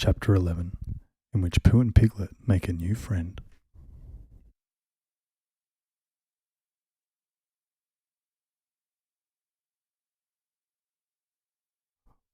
Chapter 11, in which Pooh and Piglet make a new friend.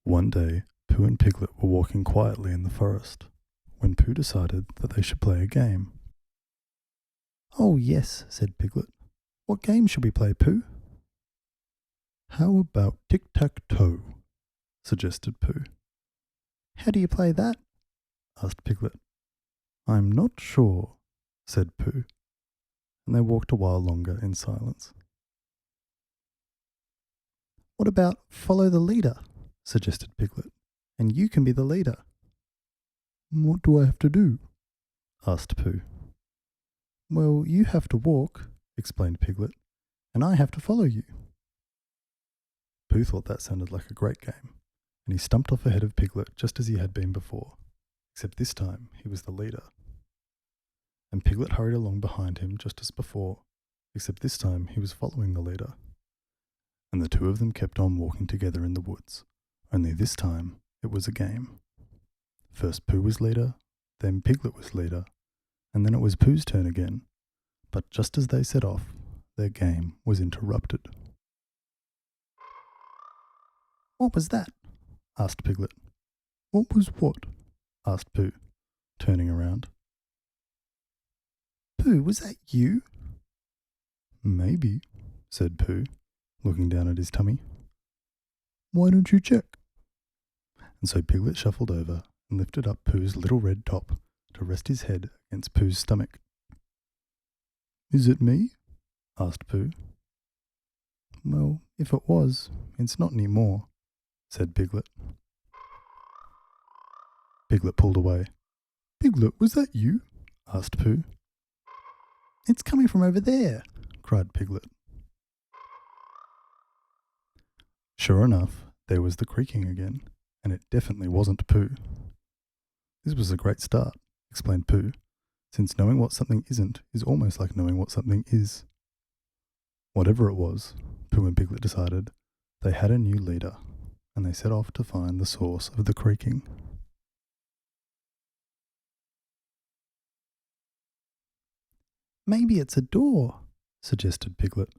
One day, Pooh and Piglet were walking quietly in the forest, when Pooh decided that they should play a game. "Oh yes," said Piglet. "What game should we play, Pooh?" "How about tic-tac-toe?" suggested Pooh. "How do you play that?" asked Piglet. "I'm not sure," said Pooh, and they walked a while longer in silence. "What about follow the leader?" suggested Piglet, "and you can be the leader." "What do I have to do?" asked Pooh. "Well, you have to walk," explained Piglet, "and I have to follow you." Pooh thought that sounded like a great game, and he stumped off ahead of Piglet just as he had been before, except this time he was the leader. And Piglet hurried along behind him just as before, except this time he was following the leader. And the two of them kept on walking together in the woods, only this time it was a game. First Pooh was leader, then Piglet was leader, and then it was Pooh's turn again. But just as they set off, their game was interrupted. "What was that?" asked Piglet. "What was what?" asked Pooh, turning around. "Pooh, was that you?" "Maybe," said Pooh, looking down at his tummy. "Why don't you check?" And so Piglet shuffled over and lifted up Pooh's little red top to rest his head against Pooh's stomach. "Is it me?" asked Pooh. "Well, if it was, it's not any more," said Piglet. Piglet pulled away. "Piglet, was that you?" asked Pooh. "It's coming from over there," cried Piglet. Sure enough, there was the creaking again, and it definitely wasn't Pooh. "This was a great start," explained Pooh, "since knowing what something isn't is almost like knowing what something is." Whatever it was, Pooh and Piglet decided they had a new leader, and they set off to find the source of the creaking. "Maybe it's a door," suggested Piglet,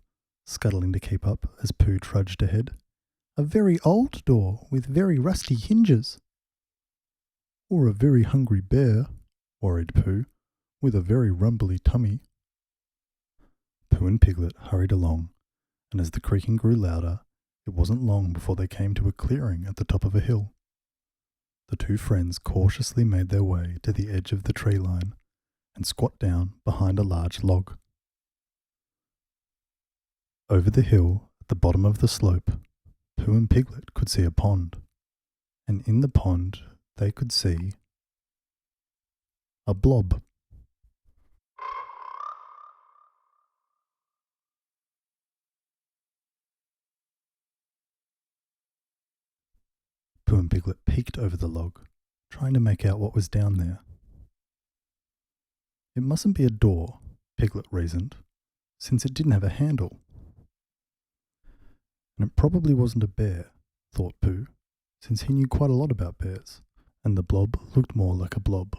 scuttling to keep up as Pooh trudged ahead. "A very old door with very rusty hinges." "Or a very hungry bear," worried Pooh, "with a very rumbly tummy." Pooh and Piglet hurried along, and as the creaking grew louder, it wasn't long before they came to a clearing at the top of a hill. The two friends cautiously made their way to the edge of the tree line and squat down behind a large log. Over the hill, at the bottom of the slope, Pooh and Piglet could see a pond, and in the pond they could see a blob. Pooh and Piglet peeked over the log, trying to make out what was down there. It mustn't be a door, Piglet reasoned, since it didn't have a handle. And it probably wasn't a bear, thought Pooh, since he knew quite a lot about bears, and the blob looked more like a blob.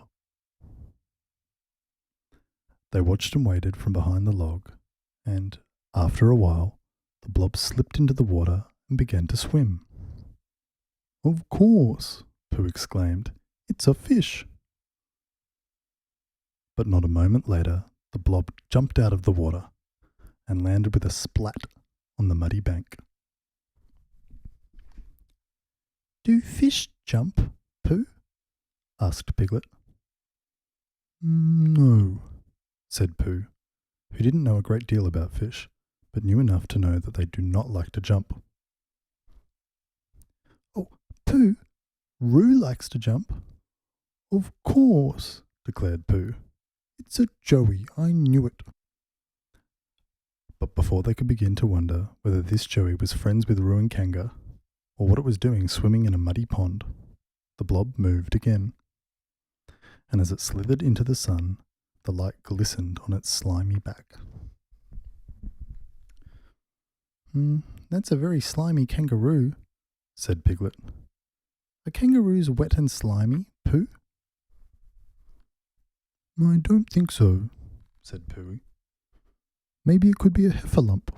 They watched and waited from behind the log, and, after a while, the blob slipped into the water and began to swim. "Of course," Pooh exclaimed, "it's a fish." But not a moment later, the blob jumped out of the water and landed with a splat on the muddy bank. "Do fish jump, Pooh?" asked Piglet. "No," said Pooh, who didn't know a great deal about fish, but knew enough to know that they do not like to jump. "Oh, Pooh, Roo likes to jump." "Of course," declared Pooh. "It's a joey, I knew it." But before they could begin to wonder whether this joey was friends with Roo and Kanga, or what it was doing swimming in a muddy pond, the blob moved again. And as it slithered into the sun, the light glistened on its slimy back. "That's a very slimy kangaroo," said Piglet. "Are kangaroos wet and slimy, Pooh?" I don't think so, said Pooh. Maybe it could be a heffalump.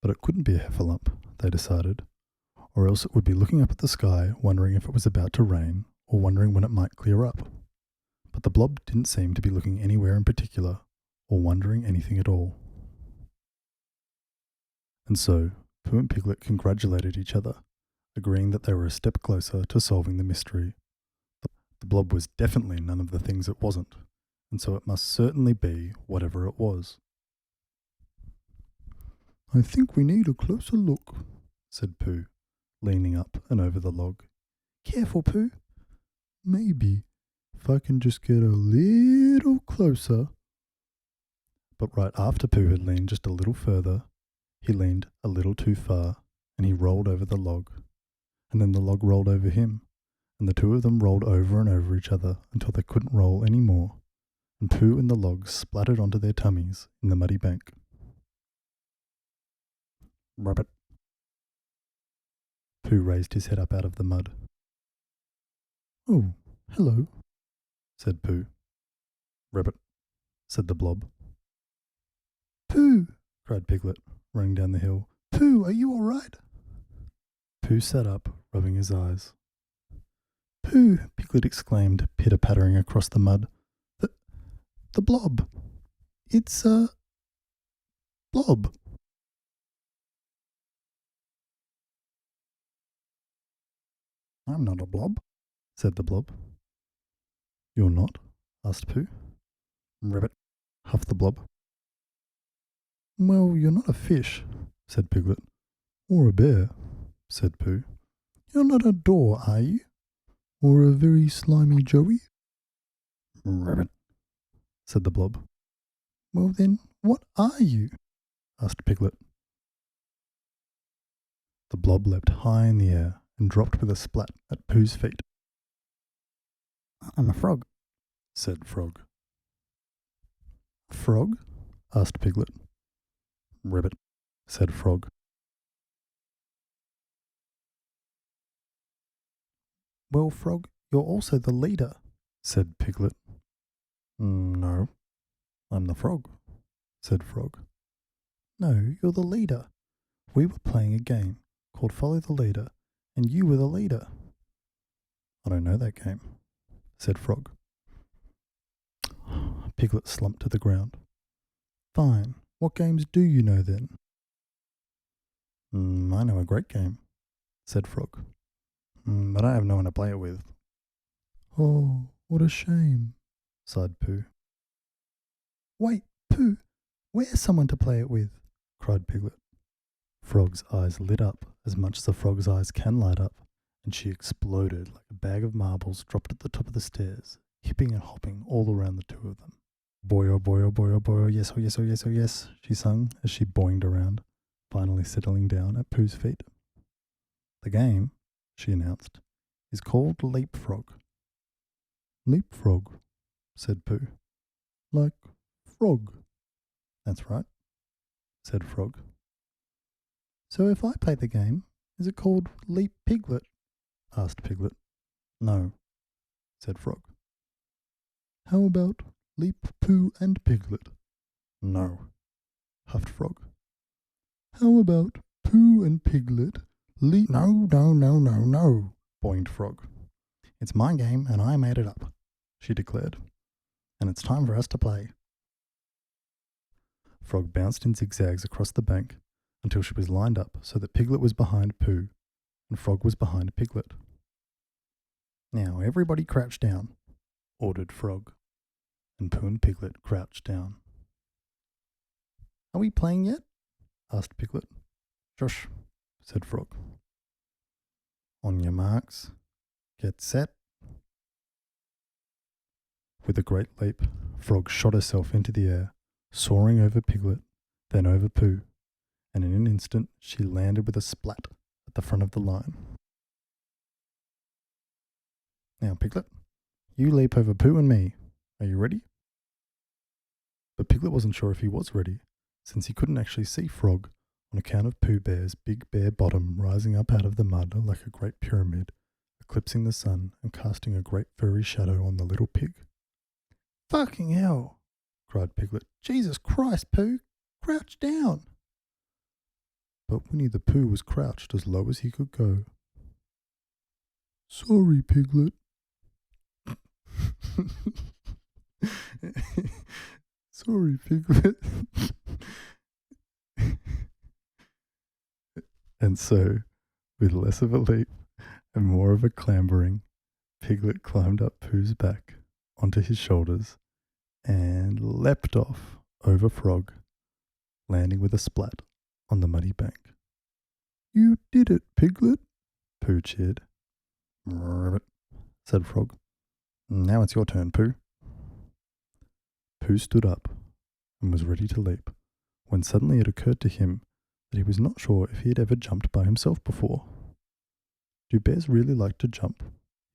But it couldn't be a heffalump, they decided, or else it would be looking up at the sky, wondering if it was about to rain, or wondering when it might clear up. But the blob didn't seem to be looking anywhere in particular, or wondering anything at all. And so, Pooh and Piglet congratulated each other, agreeing that they were a step closer to solving the mystery. The blob was definitely none of the things it wasn't, and so it must certainly be whatever it was. I think we need a closer look, said Pooh, leaning up and over the log. Careful, Pooh. Maybe, if I can just get a little closer. But right after Pooh had leaned just a little further, he leaned a little too far, and he rolled over the log. And then the log rolled over him, and the two of them rolled over and over each other until they couldn't roll any more, and Pooh and the log splattered onto their tummies in the muddy bank. Rabbit. Pooh raised his head up out of the mud. Oh, hello, said Pooh. Rabbit, said the blob. Pooh, cried Piglet, running down the hill. Pooh, are you all right? Pooh sat up, rubbing his eyes. Pooh, Piglet exclaimed, pitter-pattering across the mud. The blob. It's a blob. I'm not a blob, said the blob. You're not? Asked Pooh. Rabbit, huffed the blob. Well, you're not a fish, said Piglet. Or a bear, said Pooh. You're not a door, are you? Or a very slimy joey? Rabbit, said the blob. Well then, what are you? Asked Piglet. The blob leapt high in the air and dropped with a splat at Pooh's feet. I'm a frog, said Frog. Frog? Asked Piglet. Rabbit, said Frog. Well, Frog, you're also the leader, said Piglet. No, I'm the frog, said Frog. No, you're the leader. We were playing a game called Follow the Leader, and you were the leader. I don't know that game, said Frog. Piglet slumped to the ground. Fine, what games do you know then? I know a great game, said Frog. But I have no one to play it with. Oh, what a shame, sighed Pooh. Wait, Pooh, where's someone to play it with? Cried Piglet. Frog's eyes lit up as much as a frog's eyes can light up, and she exploded like a bag of marbles dropped at the top of the stairs, hipping and hopping all around the two of them. Boy, oh boy, oh boy, oh boy, oh yes, oh yes, oh yes, oh yes, she sung as she boinged around, finally settling down at Pooh's feet. The game, she announced, is called Leapfrog. Leapfrog, said Pooh. Like frog. That's right, said Frog. So if I play the game, is it called Leap Piglet? Asked Piglet. No, said Frog. How about Leap Pooh and Piglet? No, huffed Frog. How about Pooh and Piglet leap? No, no, no, no, no, boinged Frog. It's my game and I made it up, she declared. And it's time for us to play. Frog bounced in zigzags across the bank until she was lined up so that Piglet was behind Pooh and Frog was behind Piglet. Now everybody crouch down, ordered Frog, and Pooh and Piglet crouched down. Are we playing yet? Asked Piglet. Shush, said Frog. On your marks, get set. With a great leap, Frog shot herself into the air, soaring over Piglet, then over Pooh, and in an instant she landed with a splat at the front of the line. Now, Piglet, you leap over Pooh and me. Are you ready? But Piglet wasn't sure if he was ready, since he couldn't actually see Frog on account of Pooh Bear's big bare bottom rising up out of the mud like a great pyramid, eclipsing the sun and casting a great furry shadow on the little pig. Fucking hell, cried Piglet. Jesus Christ, Pooh, crouch down. But Winnie the Pooh was crouched as low as he could go. Sorry, Piglet. Sorry, Piglet. And so, with less of a leap and more of a clambering, Piglet climbed up Pooh's back onto his shoulders and leapt off over Frog, landing with a splat on the muddy bank. You did it, Piglet, Pooh cheered. Ribbit, said Frog. Now it's your turn, Pooh. Pooh stood up and was ready to leap, when suddenly it occurred to him that he was not sure if he had ever jumped by himself before. Do bears really like to jump?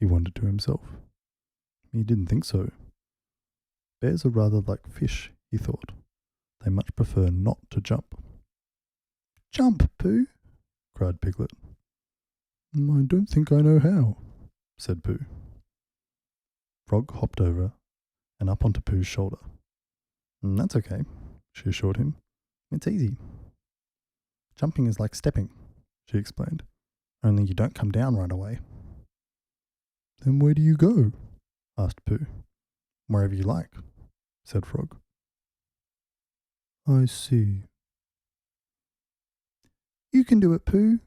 He wondered to himself. He didn't think so. Bears are rather like fish, he thought. They much prefer not to jump. Jump, Pooh, cried Piglet. I don't think I know how, said Pooh. Frog hopped over and up onto Pooh's shoulder. That's okay, she assured him. It's easy. Jumping is like stepping, she explained, only you don't come down right away. Then where do you go? Asked Pooh. Wherever you like, said Frog. I see. You can do it, Pooh,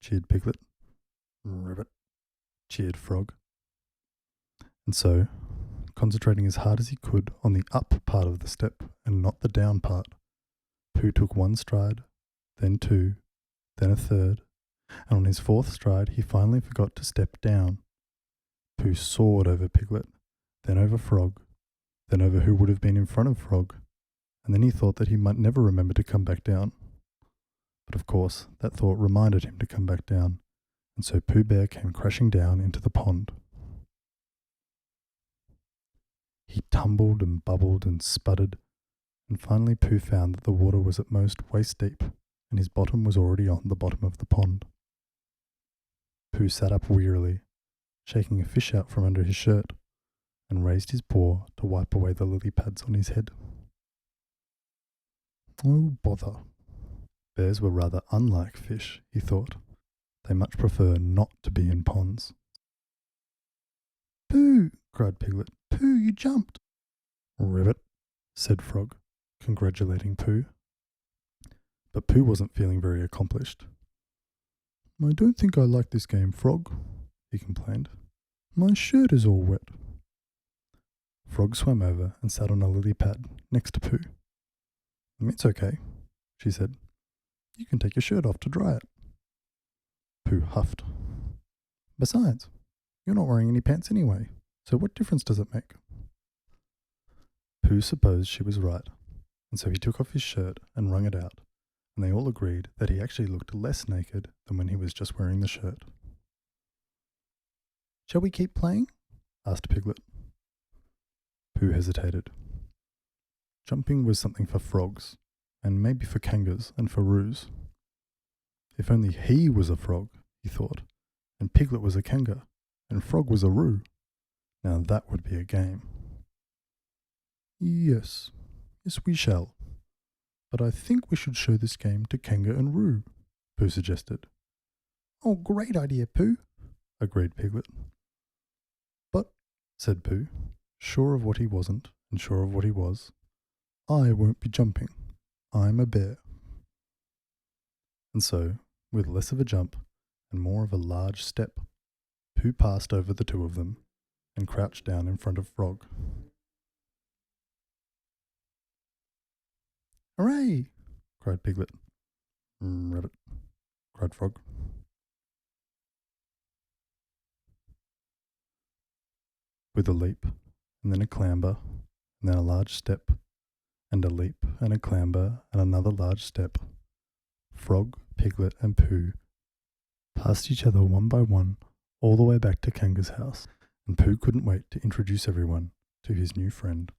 cheered Piglet. Ribbit, cheered Frog. And so, concentrating as hard as he could on the up part of the step and not the down part, Pooh took one stride, then two, then a third, and on his fourth stride he finally forgot to step down. Pooh soared over Piglet, then over Frog, then over who would have been in front of Frog, and then he thought that he might never remember to come back down. But of course, that thought reminded him to come back down, and so Pooh Bear came crashing down into the pond. He tumbled and bubbled and sputtered, and finally Pooh found that the water was at most waist deep, and his bottom was already on the bottom of the pond. Pooh sat up wearily, shaking a fish out from under his shirt, and raised his paw to wipe away the lily pads on his head. Oh, bother. Bears were rather unlike fish, he thought. They much prefer not to be in ponds. Pooh, cried Piglet. Pooh, you jumped. Ribbit, said Frog, congratulating Pooh. But Pooh wasn't feeling very accomplished. I don't think I like this game, Frog, he complained. My shirt is all wet. Frog swam over and sat on a lily pad next to Pooh. It's okay, she said. You can take your shirt off to dry it. Pooh huffed. Besides, you're not wearing any pants anyway, so what difference does it make? Pooh supposed she was right, and so he took off his shirt and wrung it out, and they all agreed that he actually looked less naked than when he was just wearing the shirt. Shall we keep playing? Asked Piglet. Pooh hesitated. Jumping was something for frogs, and maybe for kangas and for roos. If only he was a frog, he thought, and Piglet was a kanga, and Frog was a roo. Now that would be a game. Yes, we shall. But I think we should show this game to Kanga and Roo, Pooh suggested. Oh, great idea, Pooh, agreed Piglet. But, said Pooh, sure of what he wasn't and sure of what he was, I won't be jumping. I'm a bear. And so, with less of a jump and more of a large step, Pooh passed over the two of them and crouched down in front of Frog. Hooray! Cried Piglet. Rabbit, cried Frog. With a leap, and then a clamber, and then a large step, and a leap, and a clamber, and another large step, Frog, Piglet, and Pooh passed each other one by one all the way back to Kanga's house, and Pooh couldn't wait to introduce everyone to his new friend.